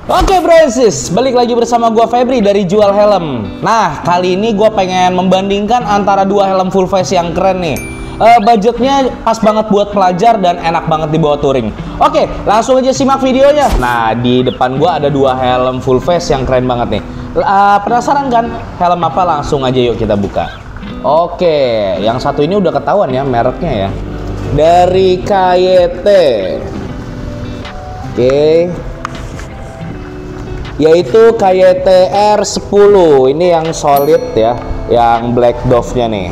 Oke bro and sis, balik lagi bersama gua Febri dari Jual Helm. Nah, kali ini gua pengen membandingkan antara dua helm full face yang keren nih. Budgetnya pas banget buat pelajar dan enak banget dibawa touring. Oke, langsung aja simak videonya. Nah, di depan gua ada dua helm full face yang keren banget nih. Penasaran kan helm apa? Langsung aja yuk kita buka. Oke, yang satu ini udah ketahuan ya mereknya ya. Dari KYT. Oke. Yaitu KYT R10. Ini yang solid ya, yang Black Dove-nya nih.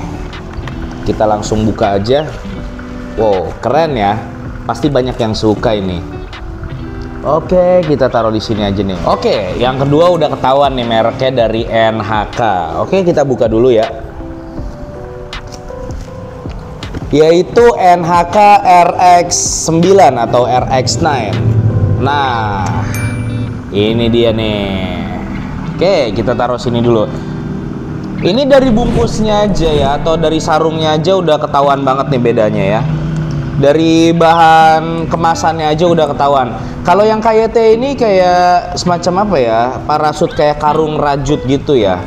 Kita langsung buka aja. Wow, keren ya. Pasti banyak yang suka ini. Oke, kita taruh di sini aja nih. Oke, yang kedua udah ketahuan nih mereknya dari NHK. Oke, kita buka dulu ya. Yaitu NHK RX9 atau RX9. Nah, ini dia nih. Oke, kita taruh sini dulu. Ini dari bungkusnya aja ya, atau dari sarungnya aja udah ketahuan banget nih bedanya ya. Dari bahan kemasannya aja udah ketahuan. Kalau yang KYT ini kayak semacam apa ya, parasut kayak karung rajut gitu ya.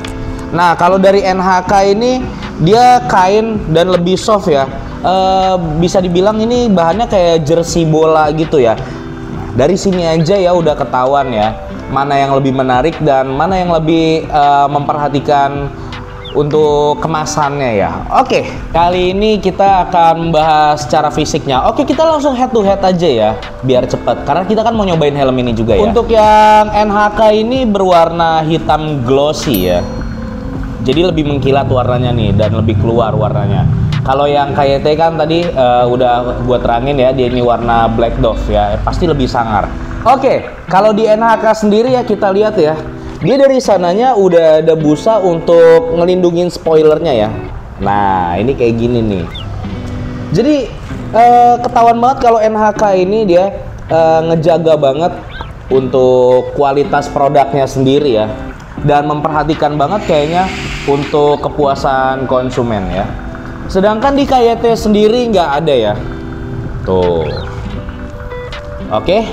Nah, kalau dari NHK ini dia kain dan lebih soft ya. Bisa dibilang ini bahannya kayak jersey bola gitu ya. Dari sini aja ya udah ketahuan ya mana yang lebih menarik dan mana yang lebih memperhatikan untuk kemasannya ya. Oke, kali ini kita akan membahas secara fisiknya. Oke, kita langsung head to head aja ya biar cepet karena kita kan mau nyobain helm ini juga ya. Untuk yang NHK ini berwarna hitam glossy ya, jadi lebih mengkilat warnanya nih dan lebih keluar warnanya. Kalau yang KYT kan tadi udah gua terangin ya, dia ini warna Black Dove ya, pasti lebih sangar. Oke, kalau di NHK sendiri ya kita lihat ya, dia dari sananya udah ada busa untuk ngelindungin spoilernya ya. Nah, ini kayak gini nih. Jadi ketahuan banget kalau NHK ini dia ngejaga banget untuk kualitas produknya sendiri ya, dan memperhatikan banget kayaknya untuk kepuasan konsumen ya. Sedangkan di KYT sendiri nggak ada ya. Tuh. Oke.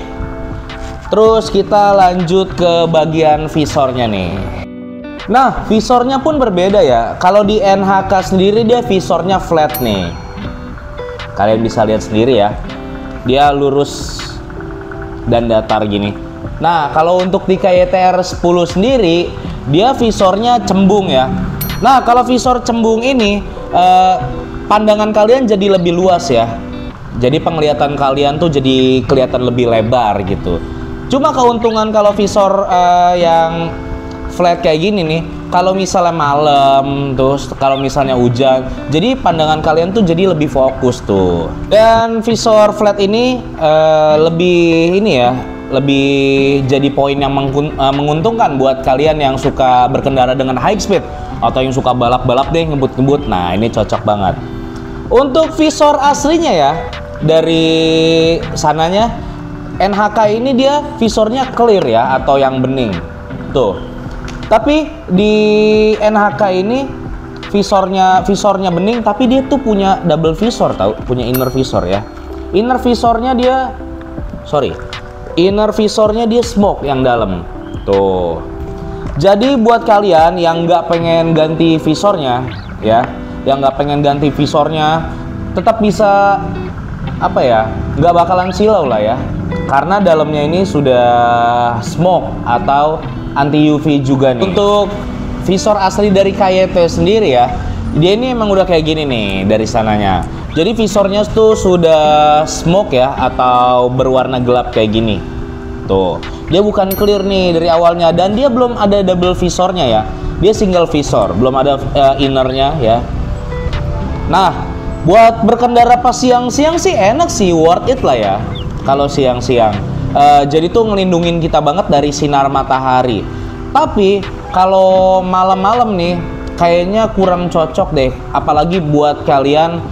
Terus kita lanjut ke bagian visornya nih. Nah, visornya pun berbeda ya. Kalau di NHK sendiri dia visornya flat nih. Kalian bisa lihat sendiri ya. Dia lurus dan datar gini. Nah, kalau untuk di KYT R10 sendiri dia visornya cembung ya. Nah, kalau visor cembung ini pandangan kalian jadi lebih luas ya. Jadi penglihatan kalian tuh jadi kelihatan lebih lebar gitu. Cuma keuntungan kalau visor yang flat kayak gini nih, kalau misalnya malam, terus kalau misalnya hujan, jadi pandangan kalian tuh jadi lebih fokus tuh. Dan visor flat ini lebih ini ya, lebih jadi poin yang menguntungkan buat kalian yang suka berkendara dengan high speed atau yang suka balap-balap deh, ngebut-ngebut. Nah, ini cocok banget. Untuk visor aslinya ya, dari sananya NHK ini dia visornya clear ya, atau yang bening tuh. Tapi di NHK ini visornya bening, tapi dia tuh punya double visor, tahu, punya inner visor ya. Inner visornya dia smoke yang dalam tuh. Jadi buat kalian yang nggak pengen ganti visornya ya, tetap bisa apa ya, nggak bakalan silau lah ya, karena dalamnya ini sudah smoke atau anti UV juga nih. Untuk visor asli dari KYT sendiri ya, dia ini emang udah kayak gini nih dari sananya. Jadi visornya tuh sudah smoke ya, atau berwarna gelap kayak gini. Tuh, dia bukan clear nih dari awalnya, dan dia belum ada double visornya ya. Dia single visor, belum ada innernya ya. Nah, buat berkendara pas siang-siang sih enak sih, worth it lah ya. Kalau siang-siang, jadi tuh ngelindungin kita banget dari sinar matahari. Tapi kalau malam-malam nih, kayaknya kurang cocok deh. Apalagi buat kalian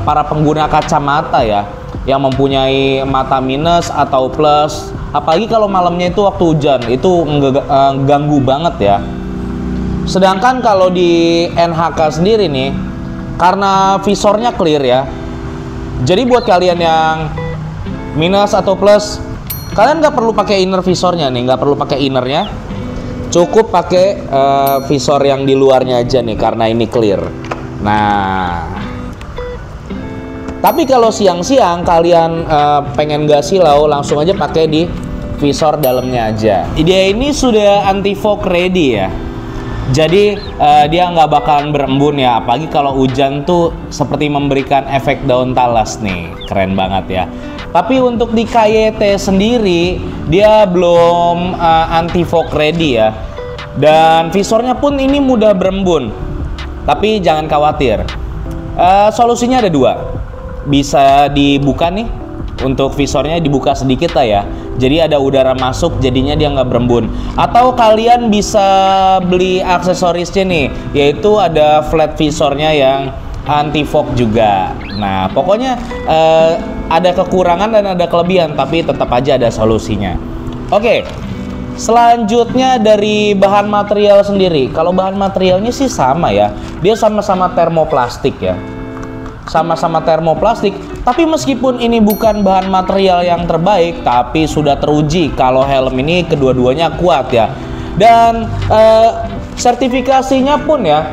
para pengguna kacamata ya, yang mempunyai mata minus atau plus, apalagi kalau malamnya itu waktu hujan, itu ganggu banget ya. Sedangkan kalau di NHK sendiri nih, karena visornya clear ya, jadi buat kalian yang minus atau plus Kalian nggak perlu pakai inner visornya nih, nggak perlu pakai innernya. Cukup pakai visor yang di luarnya aja nih, karena ini clear. Nah, tapi kalau siang-siang kalian pengen gak silau, langsung aja pakai di visor dalamnya aja. Dia ini sudah anti fog ready ya. Jadi dia nggak bakalan berembun ya, apalagi kalau hujan tuh seperti memberikan efek daun talas nih, keren banget ya. Tapi untuk di KYT sendiri dia belum anti fog ready ya, dan visornya pun ini mudah berembun. Tapi jangan khawatir, solusinya ada dua, bisa dibuka nih, untuk visornya dibuka sedikit lah ya, jadi ada udara masuk, jadinya dia nggak berembun. Atau kalian bisa beli aksesorisnya nih, yaitu ada flat visornya yang anti fog juga. Nah, pokoknya ada kekurangan dan ada kelebihan, tapi tetap aja ada solusinya. Oke, selanjutnya dari bahan material sendiri. Kalau bahan materialnya sih sama ya, dia sama-sama termoplastik ya, sama-sama termoplastik. Tapi meskipun ini bukan bahan material yang terbaik, tapi sudah teruji kalau helm ini kedua-duanya kuat ya. Dan sertifikasinya pun ya,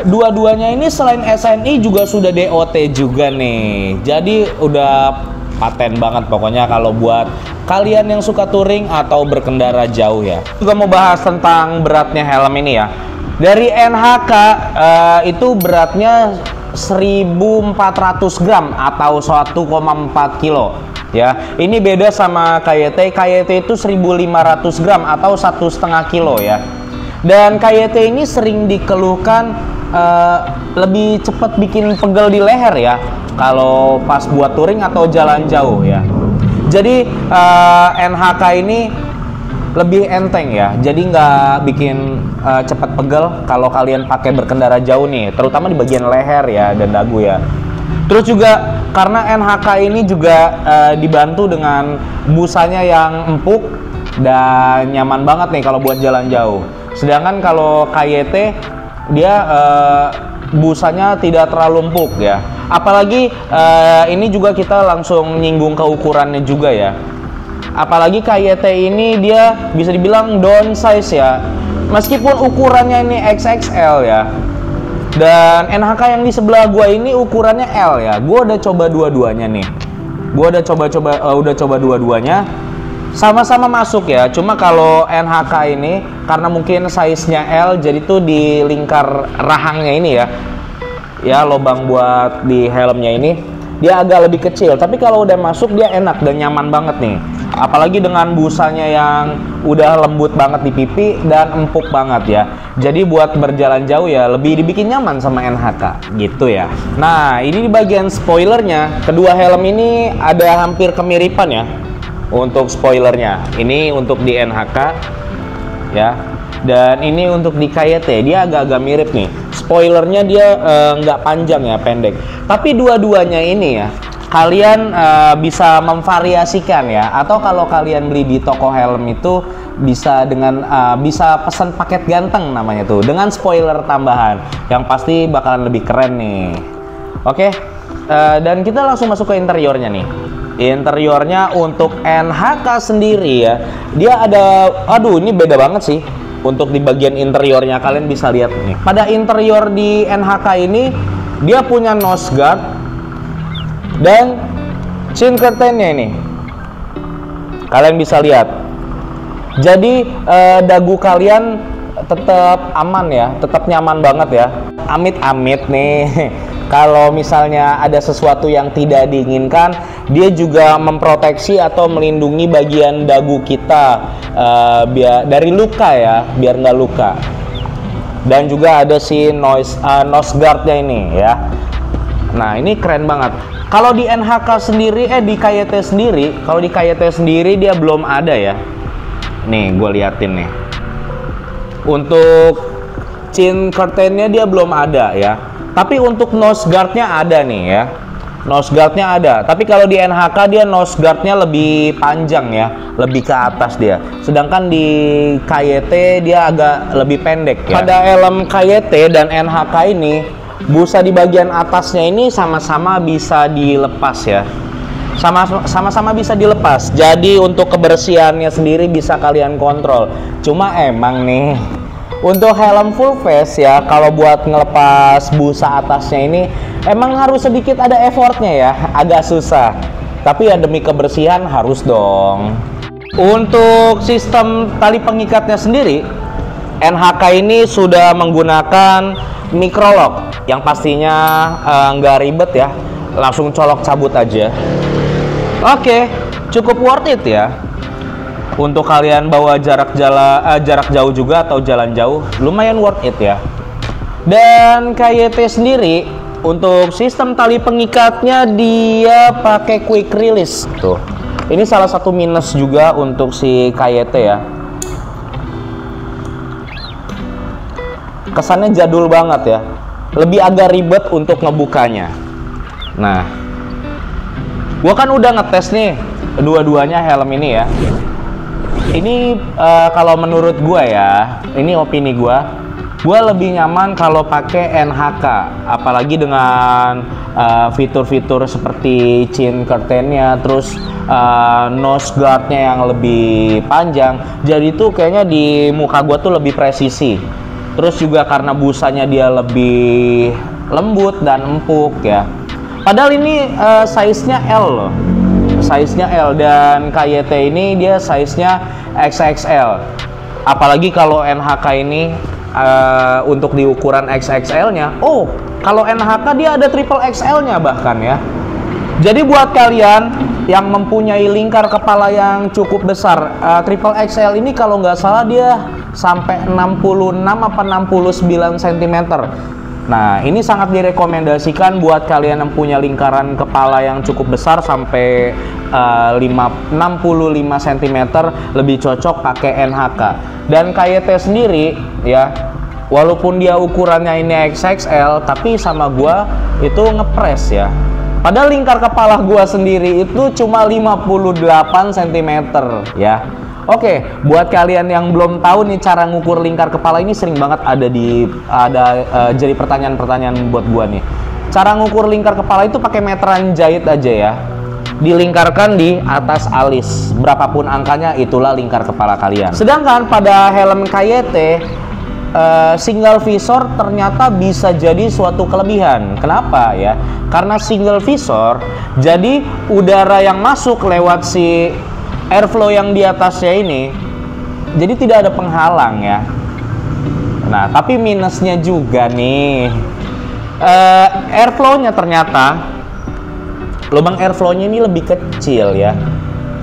dua-duanya ini selain SNI juga sudah DOT juga nih. Jadi udah paten banget pokoknya kalau buat kalian yang suka touring atau berkendara jauh ya. Juga mau bahas tentang beratnya helm ini ya. Dari NHK itu beratnya 1400 gram atau 1,4 kilo ya. Ini beda sama KYT. KYT itu 1500 gram atau 1,5 kilo ya. Dan KYT ini sering dikeluhkan lebih cepat bikin pegel di leher ya, kalau pas buat touring atau jalan jauh ya. Jadi NHK ini lebih enteng ya, jadi nggak bikin cepat pegel kalau kalian pakai berkendara jauh nih, terutama di bagian leher ya dan dagu ya. Terus juga karena NHK ini juga dibantu dengan busanya yang empuk dan nyaman banget nih kalau buat jalan jauh. Sedangkan kalau KYT dia busanya tidak terlalu empuk ya. Apalagi ini juga kita langsung nyinggung ke ukurannya juga ya. Apalagi KYT ini dia bisa dibilang downsize ya, meskipun ukurannya ini XXL ya. Dan NHK yang di sebelah gua ini ukurannya L ya. Gua udah coba dua-duanya nih. Gua udah coba dua-duanya. Sama-sama masuk ya. Cuma kalau NHK ini karena mungkin size-nya L, jadi tuh di lingkar rahangnya ini ya. Ya, lubang buat di helmnya ini dia agak lebih kecil. Tapi kalau udah masuk dia enak dan nyaman banget nih. Apalagi dengan busanya yang udah lembut banget di pipi dan empuk banget ya. Jadi buat berjalan jauh ya lebih dibikin nyaman sama NHK gitu ya. Nah, ini di bagian spoilernya, kedua helm ini ada hampir kemiripan ya. Untuk spoilernya, ini untuk di NHK ya, dan ini untuk di KYT dia agak-agak mirip nih. Spoilernya dia nggak panjang ya, pendek. Tapi dua-duanya ini ya kalian bisa memvariasikan ya, atau kalau kalian beli di toko helm itu bisa dengan bisa pesan paket ganteng namanya tuh, dengan spoiler tambahan yang pasti bakalan lebih keren nih. Oke, dan kita langsung masuk ke interiornya nih. Interiornya untuk NHK sendiri ya, dia ada, aduh ini beda banget sih. Untuk di bagian interiornya kalian bisa lihat nih. Pada interior di NHK ini dia punya nose guard dan chin curtainnya ini. Kalian bisa lihat. Jadi dagu kalian tetap aman ya, tetap nyaman banget ya. Amit-amit nih. Kalau misalnya ada sesuatu yang tidak diinginkan, dia juga memproteksi atau melindungi bagian dagu kita biar dari luka ya, biar nggak luka. Dan juga ada si nose guardnya ini ya. Nah, ini keren banget. Kalau di NHK sendiri, di KYT sendiri, kalau di KYT sendiri dia belum ada ya. Nih, gue liatin nih. Untuk chin curtainnya dia belum ada ya. Tapi untuk nose guardnya ada nih ya. Nose guardnya ada. Tapi kalau di NHK dia nose guardnya lebih panjang ya, lebih ke atas dia. Sedangkan di KYT dia agak lebih pendek ya. Pada helm KYT dan NHK ini busa di bagian atasnya ini sama-sama bisa dilepas ya. sama-sama bisa dilepas. Jadi untuk kebersihannya sendiri bisa kalian kontrol. Cuma emang nih untuk helm full face ya, kalau buat ngelepas busa atasnya ini emang harus sedikit ada effortnya ya, agak susah. Tapi ya demi kebersihan harus dong. Untuk sistem tali pengikatnya sendiri, NHK ini sudah menggunakan microlock yang pastinya nggak ribet ya, langsung colok cabut aja. Oke, cukup worth it ya. Untuk kalian bawa jarak jauh juga atau jalan jauh, lumayan worth it ya. Dan KYT sendiri untuk sistem tali pengikatnya dia pakai quick release tuh. Ini salah satu minus juga untuk si KYT ya. Kesannya jadul banget ya. Lebih agak ribet untuk ngebukanya. Nah, gua kan udah ngetes nih dua-duanya helm ini ya. Ini kalau menurut gua ya, ini opini gua lebih nyaman kalau pakai NHK, apalagi dengan fitur-fitur seperti chin curtain-nya, terus nose guard-nya yang lebih panjang. Jadi itu kayaknya di muka gua tuh lebih presisi. Terus juga karena busanya dia lebih lembut dan empuk ya. Padahal ini size-nya L loh. Size-nya L, dan KYT ini dia size-nya XXL. Apalagi kalau NHK ini untuk di ukuran XXL-nya. Oh, kalau NHK dia ada triple XL-nya bahkan ya. Jadi buat kalian yang mempunyai lingkar kepala yang cukup besar, triple XL ini kalau nggak salah dia sampai 66 apa 69 cm. Nah, ini sangat direkomendasikan buat kalian yang punya lingkaran kepala yang cukup besar sampai 65 cm, lebih cocok pakai NHK. Dan KYT sendiri ya, walaupun dia ukurannya ini XXL, tapi sama gua itu ngepres ya. Padahal lingkar kepala gua sendiri itu cuma 58 cm ya. Oke, buat kalian yang belum tahu nih cara ngukur lingkar kepala, ini sering banget jadi pertanyaan-pertanyaan buat gua nih. Cara ngukur lingkar kepala itu pakai meteran jahit aja ya. Dilingkarkan di atas alis. Berapapun angkanya, itulah lingkar kepala kalian. Sedangkan pada helm KYT single visor ternyata bisa jadi suatu kelebihan. Kenapa ya? Karena single visor, jadi udara yang masuk lewat si airflow yang di atasnya ini, jadi tidak ada penghalang ya. Nah, tapi minusnya juga nih, airflow-nya ternyata, lubang airflow-nya ini lebih kecil ya.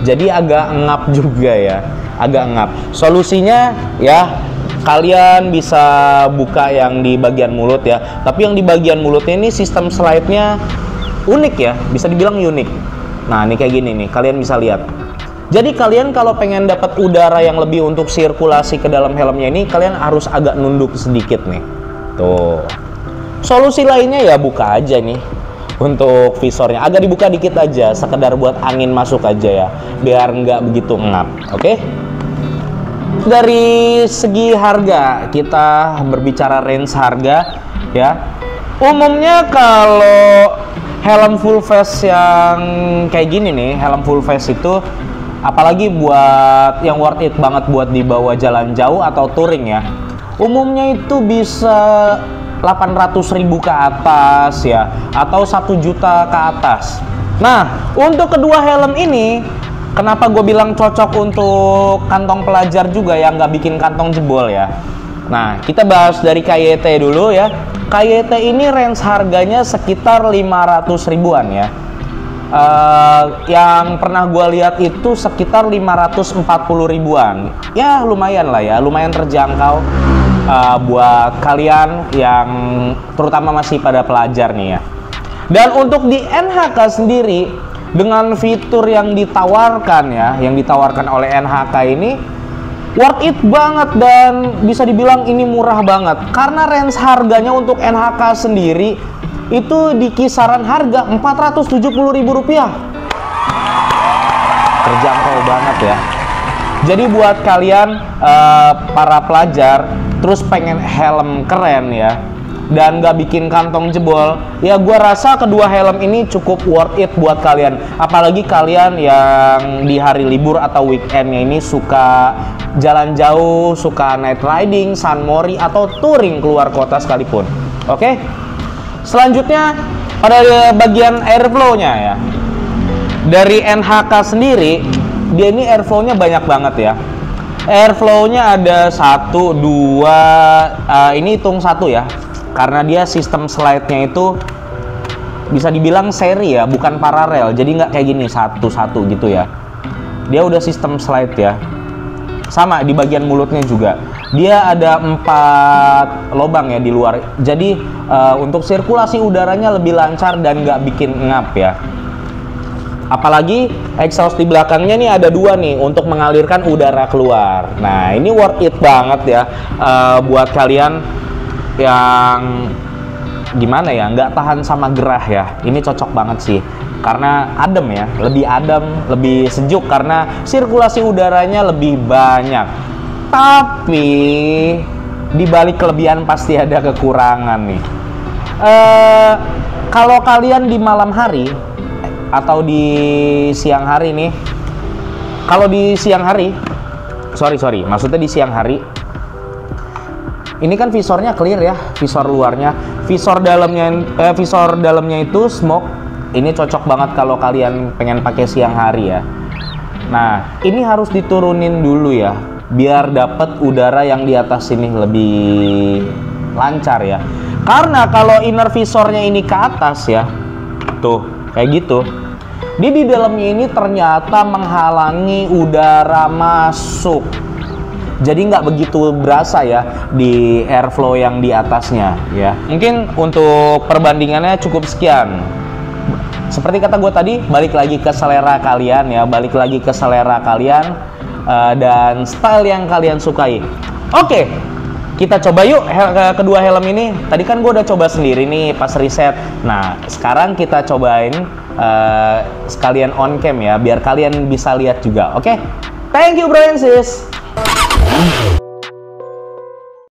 Jadi agak ngap juga ya, agak ngap. Solusinya ya, kalian bisa buka yang di bagian mulut ya. Tapi yang di bagian mulutnya ini sistem slide-nya unik ya, bisa dibilang unik. Nah, ini kayak gini nih, kalian bisa lihat. Jadi kalian kalau pengen dapat udara yang lebih untuk sirkulasi ke dalam helmnya ini, kalian harus agak nunduk sedikit nih. Tuh. Solusi lainnya ya buka aja nih untuk visornya. Agak dibuka dikit aja, sekedar buat angin masuk aja ya, biar nggak begitu ngap. Oke? Dari segi harga, kita berbicara range harga ya. Umumnya kalau helm full face yang kayak gini nih, helm full face itu apalagi buat yang worth it banget buat dibawa jalan jauh atau touring ya, umumnya itu bisa 800.000 ke atas ya, atau 1 juta ke atas. Nah, untuk kedua helm ini, kenapa gue bilang cocok untuk kantong pelajar juga yang nggak bikin kantong jebol ya. Nah, kita bahas dari KYT dulu ya. KYT ini range harganya sekitar 500 ribuan ya. Yang pernah gue lihat itu sekitar 540 ribuan. Ya lumayan lah ya, lumayan terjangkau buat kalian yang terutama masih pada pelajar nih ya. Dan untuk di NHK sendiri, dengan fitur yang ditawarkan ya, yang ditawarkan oleh NHK ini worth it banget, dan bisa dibilang ini murah banget. Karena range harganya untuk NHK sendiri itu di kisaran harga Rp470.000. Terjangkau banget ya. Jadi buat kalian para pelajar terus pengen helm keren ya, dan nggak bikin kantong jebol, ya gua rasa kedua helm ini cukup worth it buat kalian. Apalagi kalian yang di hari libur atau weekendnya ini suka jalan jauh, suka night riding, sunmori, atau touring keluar kota sekalipun. Oke, selanjutnya pada bagian airflow-nya ya. Dari NHK sendiri, dia ini airflow-nya banyak banget ya. Airflow-nya ada 1, 2, ini hitung 1 ya. Karena dia sistem slide-nya itu bisa dibilang seri ya, bukan paralel. Jadi nggak kayak gini satu-satu gitu ya. Dia udah sistem slide ya. Sama di bagian mulutnya juga. Dia ada 4 lubang ya di luar. Jadi untuk sirkulasi udaranya lebih lancar dan nggak bikin ngap ya. Apalagi exhaust di belakangnya nih ada 2 nih untuk mengalirkan udara keluar. Nah ini worth it banget ya buat kalian yang gimana ya, nggak tahan sama gerah ya. Ini cocok banget sih karena adem ya, lebih adem, lebih sejuk karena sirkulasi udaranya lebih banyak. Tapi dibalik kelebihan pasti ada kekurangan nih. Kalau kalian di malam hari atau di siang hari nih, kalau di siang hari, sorry, maksudnya di siang hari, ini kan visornya clear ya, visor luarnya. Visor dalamnya itu smoke. Ini cocok banget kalau kalian pengen pakai siang hari ya. Nah, ini harus diturunin dulu ya, biar dapat udara yang di atas sini lebih lancar ya. Karena kalau inner visornya ini ke atas ya, tuh kayak gitu, dia di dalamnya ini ternyata menghalangi udara masuk. Jadi nggak begitu berasa ya di airflow yang di atasnya ya. Mungkin untuk perbandingannya cukup sekian. Seperti kata gue tadi, balik lagi ke selera kalian ya, balik lagi ke selera kalian dan style yang kalian sukai. Oke, kita coba yuk kedua helm ini. Tadi kan gue udah coba sendiri nih pas riset. Nah sekarang kita cobain sekalian on cam ya, biar kalian bisa lihat juga. Oke, thank you bro and sis.